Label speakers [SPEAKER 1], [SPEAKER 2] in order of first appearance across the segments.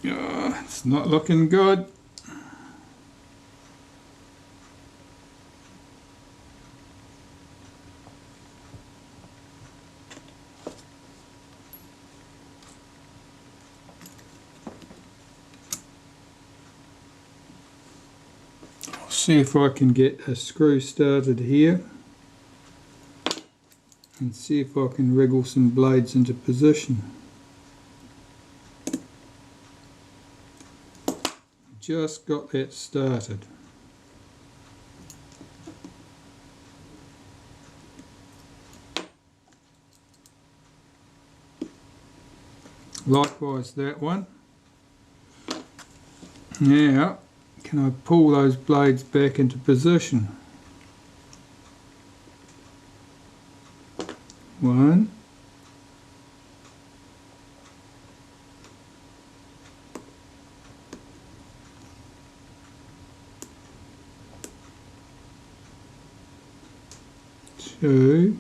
[SPEAKER 1] It's not looking good. I'll see if I can get a screw started here and see if I can wriggle some blades into position. Just got that started. Likewise that one. Now, can I pull those blades back into position? One. Two.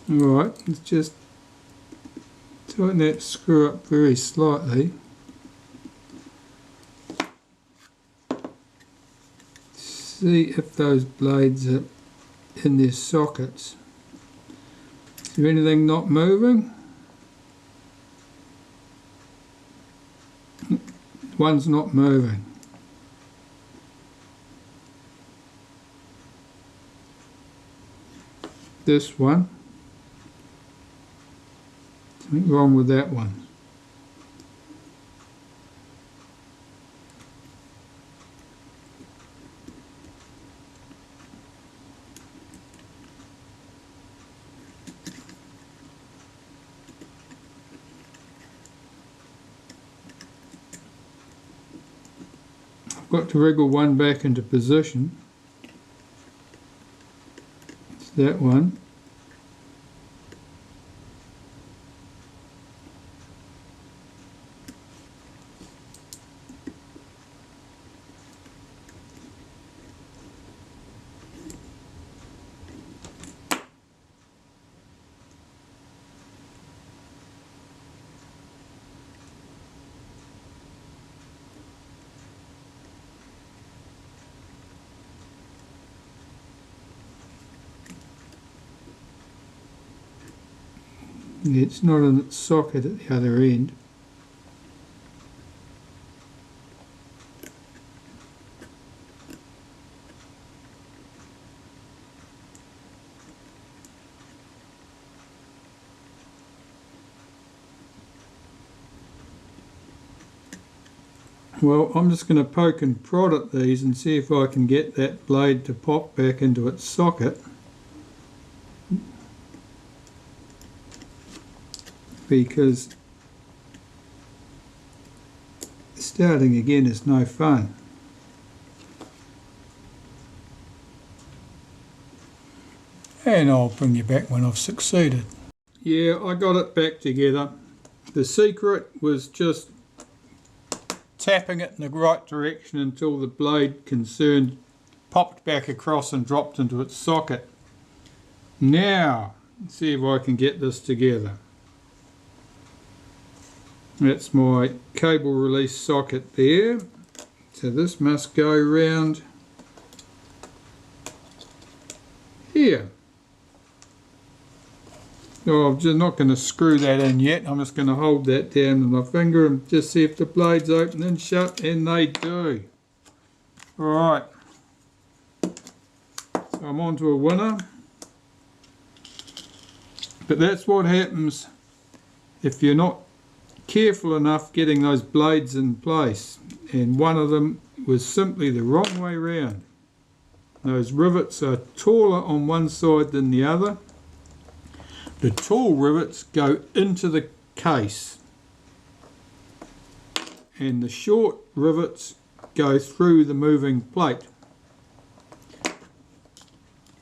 [SPEAKER 1] Alright, let's just tighten that screw up very slightly. See if those blades are in their sockets. Is there anything not moving? One's not moving. This one. Something wrong with that one. I've got to wriggle one back into position. It's that one. It's not in its socket at the other end. Well, I'm just going to poke and prod at these and see if I can get that blade to pop back into its socket. Because starting again is no fun. And I'll bring you back when I've succeeded. Yeah, I got it back together. The secret was just tapping it in the right direction until the blade concerned popped back across and dropped into its socket. Now, let's see if I can get this together. That's my cable release socket there. So this must go round here. Oh, I'm just not going to screw that in yet. I'm just going to hold that down with my finger and just see if the blades open and shut, and they do. Alright. So I'm on to a winner. But that's what happens if you're not careful enough getting those blades in place, and one of them was simply the wrong way round. Those rivets are taller on one side than the other. The tall rivets go into the case and the short rivets go through the moving plate,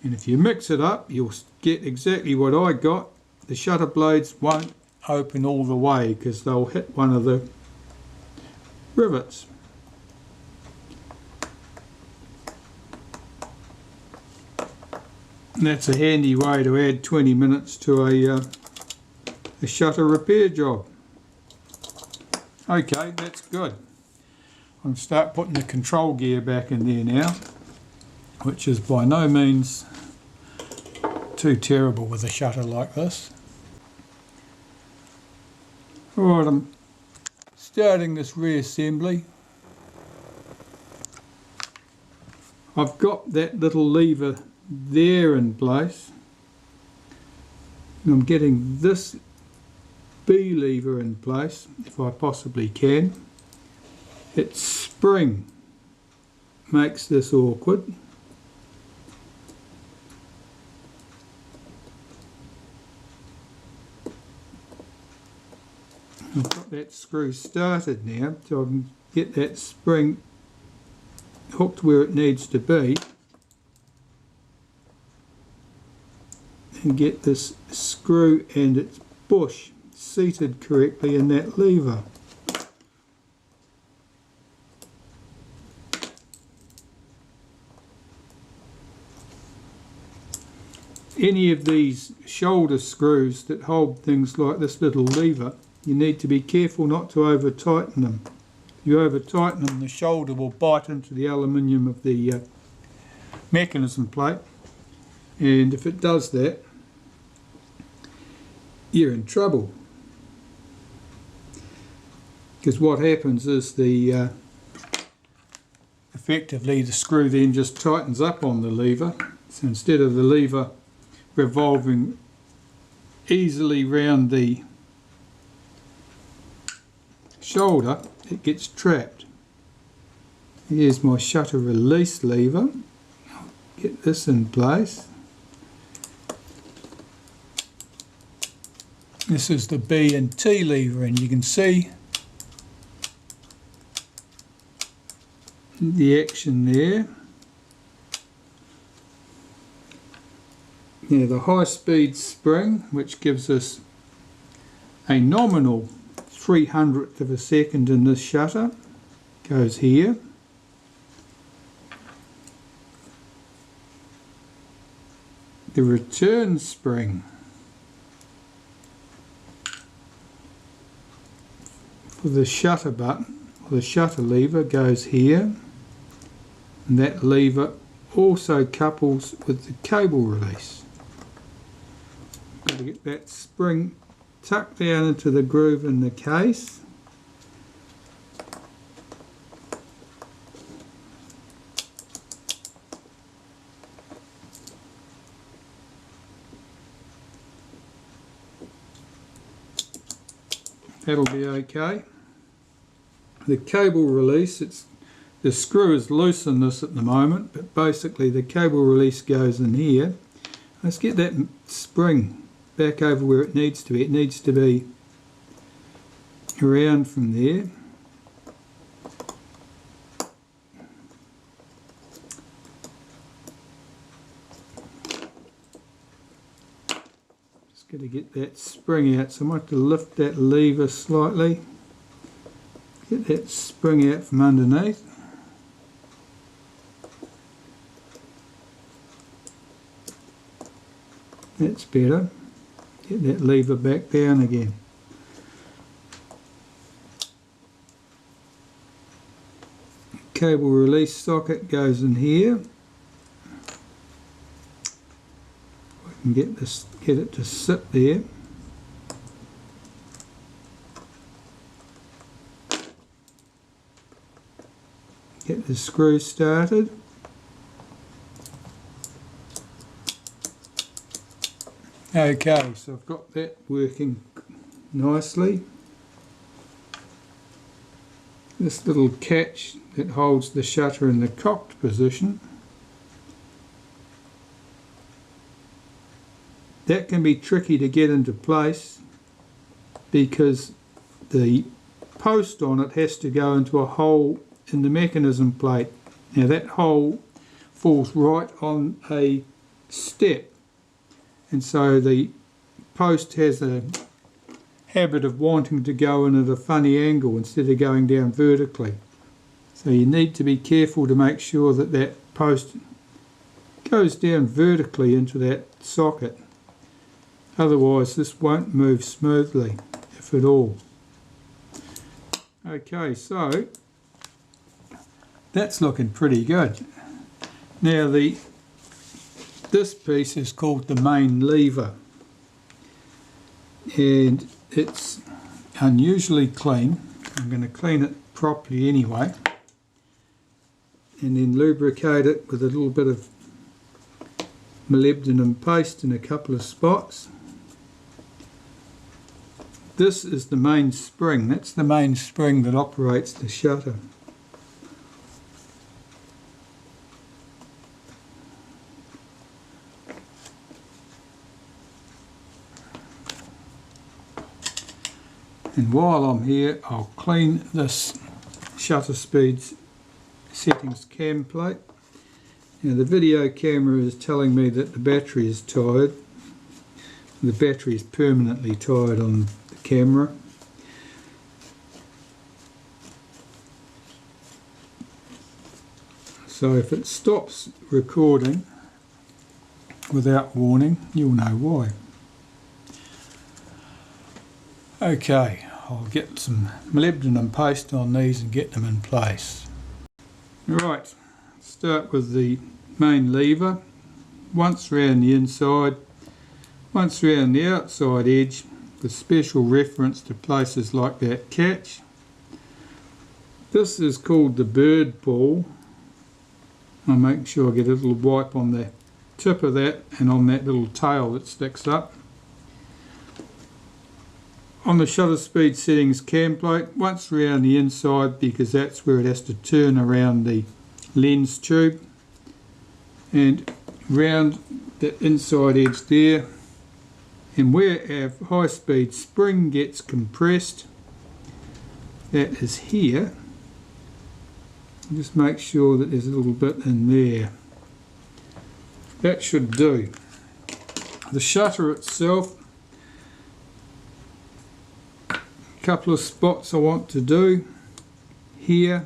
[SPEAKER 1] and if you mix it up you'll get exactly what I got. The shutter blades won't open all the way because they'll hit one of the rivets. And that's a handy way to add 20 minutes to a shutter repair job. Okay, that's good. I'm going to start putting the control gear back in there now, which is by no means too terrible with a shutter like this. Alright, I'm starting this reassembly. I've got that little lever there in place, and I'm getting this B lever in place if I possibly can. Its spring makes this awkward. I've got that screw started now, so I can get that spring hooked where it needs to be and get this screw and its bush seated correctly in that lever. Any of these shoulder screws that hold things like this little lever, you need to be careful not to over tighten them. If you over tighten them, the shoulder will bite into the aluminium of the mechanism plate, and if it does that, you're in trouble. Because what happens is effectively the screw then just tightens up on the lever. So instead of the lever revolving easily round the shoulder, it gets trapped. Here's my shutter release lever. Get this in place. This is the B and T lever, and you can see the action there. Now the high speed spring, which gives us a nominal 300th of a second in this shutter, goes here. The return spring for the shutter button, or the shutter lever, goes here, and that lever also couples with the cable release. Got to get that spring tucked down into the groove in the case. That'll be okay. The cable release, the screw is loose in this at the moment, but basically the cable release goes in here. Let's get that spring back over where it needs to be. It needs to be around from there. Just got to get that spring out, so I might have to lift that lever slightly. Get that spring out from underneath. That's better. Get that lever back down again. Cable release socket goes in here. I can get it to sit there. Get the screw started. Okay, so I've got that working nicely. This little catch that holds the shutter in the cocked position, that can be tricky to get into place because the post on it has to go into a hole in the mechanism plate. Now that hole falls right on a step, and so the post has a habit of wanting to go in at a funny angle instead of going down vertically. So you need to be careful to make sure that that post goes down vertically into that socket. Otherwise this won't move smoothly, if at all. Okay, so that's looking pretty good. Now this piece is called the main lever, and it's unusually clean. I'm going to clean it properly anyway, and then lubricate it with a little bit of molybdenum paste in a couple of spots. This is the main spring. That's the main spring that operates the shutter. And while I'm here, I'll clean this shutter speeds settings cam plate. Now the video camera is telling me that the battery is tired. The battery is permanently tired on the camera. So if it stops recording without warning, you'll know why. Okay, I'll get some molybdenum paste on these and get them in place. Right, start with the main lever. Once round the inside, once round the outside edge, with special reference to places like that catch. This is called the bird ball. I'll make sure I get a little wipe on the tip of that and on that little tail that sticks up. On the shutter speed settings cam plate, once around the inside, because that's where it has to turn around the lens tube, and round that inside edge there, and where our high speed spring gets compressed, that is here. Just make sure that there's a little bit in there. That should do. The shutter itself, couple of spots I want to do here,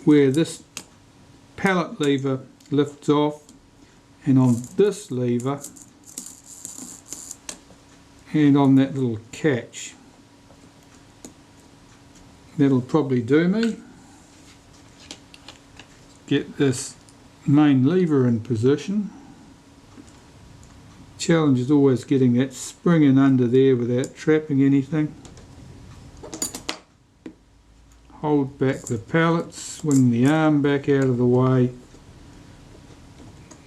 [SPEAKER 1] where this pallet lever lifts off, and on this lever, and on that little catch. That'll probably do me. Get this main lever in position. Challenge is always getting that spring in under there without trapping anything. Hold back the pallet, swing the arm back out of the way,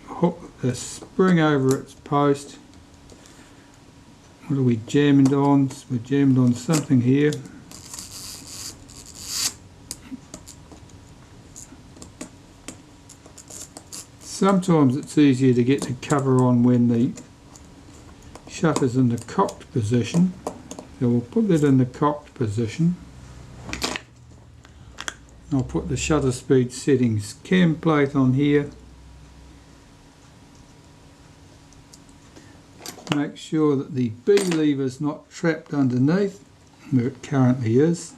[SPEAKER 1] hook the spring over its post. What are we jammed on? We're jammed on something here. Sometimes it's easier to get the cover on when the shutter's in the cocked position, so we'll put that in the cocked position. I'll put the shutter speed settings cam plate on here. Make sure that the B lever is not trapped underneath where it currently is.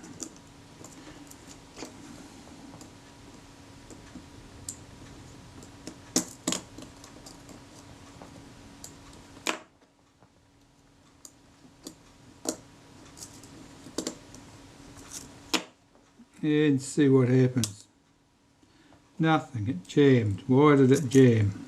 [SPEAKER 1] And see what happens. Nothing, it jammed. Why did it jam?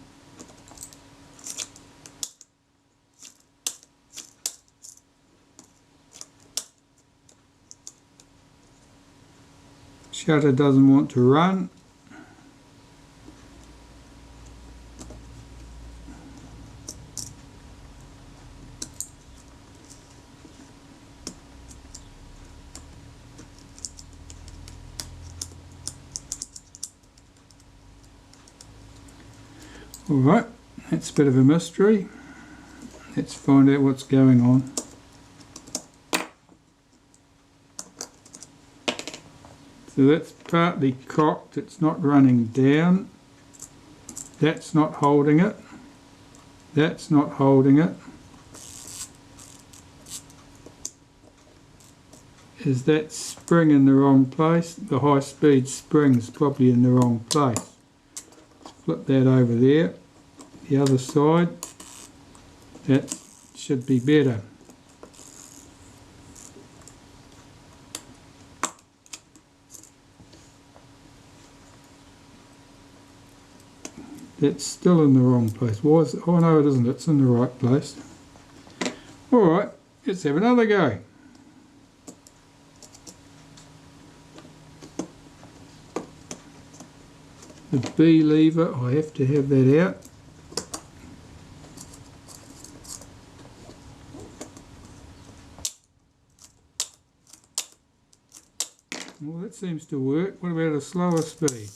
[SPEAKER 1] Shutter doesn't want to run. Alright, that's a bit of a mystery. Let's find out what's going on. So that's partly cocked, it's not running down. That's not holding it. That's not holding it. Is that spring in the wrong place? The high speed spring's probably in the wrong place. flip that over there, the other side. That should be better. That's still in the wrong place. Why is it? Oh no, it isn't. It's in the right place. Alright, let's have another go. The B lever, I have to have that out. Well, that seems to work. What about a slower speed?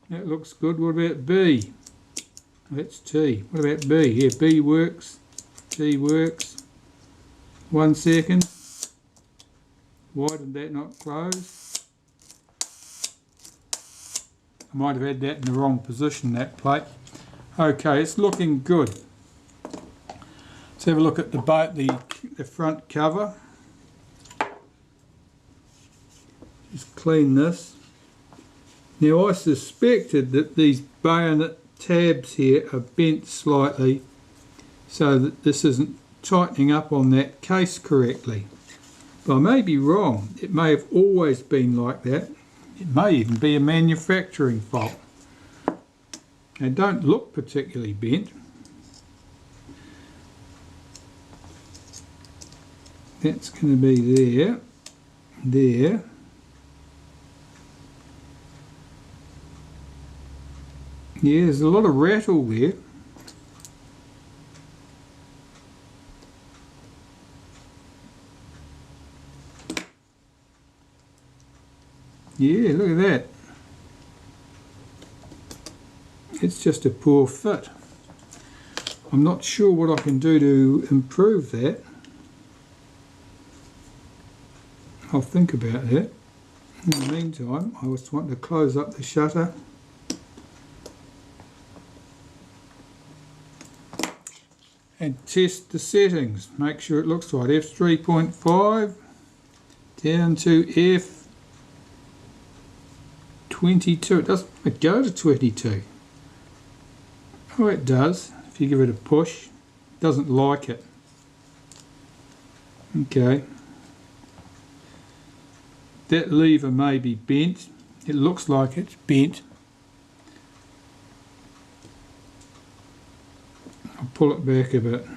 [SPEAKER 1] That looks good. What about B? That's T. What about B? Yeah, B works. T works. 1 second. Why did that not close? I might have had that in the wrong position, that plate. Okay, it's looking good. Let's have a look at the front cover. Just clean this. Now I suspected that these bayonet tabs here are bent slightly so that this isn't tightening up on that case correctly. But I may be wrong. It may have always been like that. It may even be a manufacturing fault. They don't look particularly bent. That's going to be there, there. Yeah, there's a lot of rattle there. Yeah, look at that. It's just a poor fit. I'm not sure what I can do to improve that. I'll think about that. In the meantime, I just want to close up the shutter. And test the settings. Make sure it looks right. F3.5 down to F22. It doesn't go to 22. Oh, it does. If you give it a push, it doesn't like it. Okay. That lever may be bent. It looks like it's bent. I'll pull it back a bit.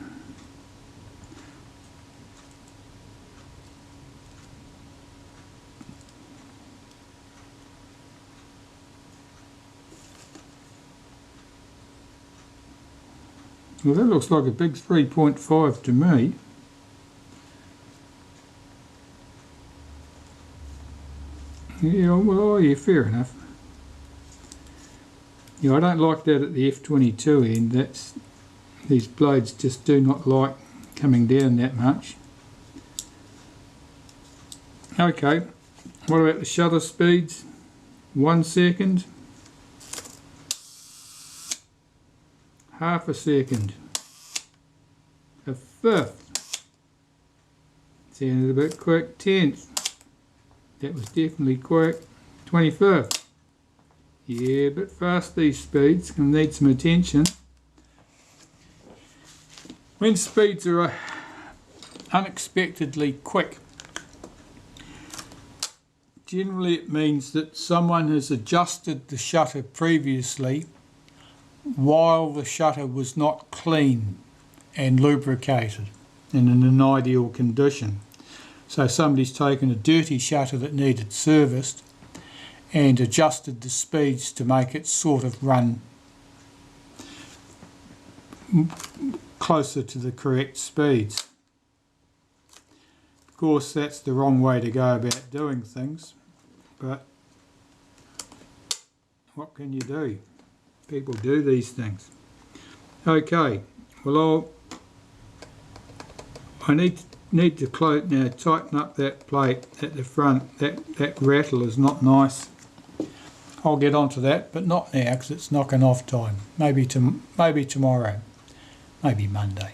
[SPEAKER 1] Well, that looks like a big 3.5 to me. Yeah, well, oh yeah, fair enough. Yeah, I don't like that at the F22 end. These blades just do not like coming down that much. Okay, what about the shutter speeds? 1 second. Half a second. A fifth. Sounded a bit quick. 10th. That was definitely quick. 25th. Yeah, a bit fast these speeds. Can need some attention. When speeds are unexpectedly quick, generally it means that someone has adjusted the shutter previously while the shutter was not clean and lubricated and in an ideal condition. So somebody's taken a dirty shutter that needed serviced and adjusted the speeds to make it sort of run closer to the correct speeds. Of course, that's the wrong way to go about doing things, but what can you do? People do these things. Okay, well I need to close now. Tighten up that plate at the front. That rattle is not nice. I'll get onto that, but not now because it's knocking off time. Maybe tomorrow, maybe Monday.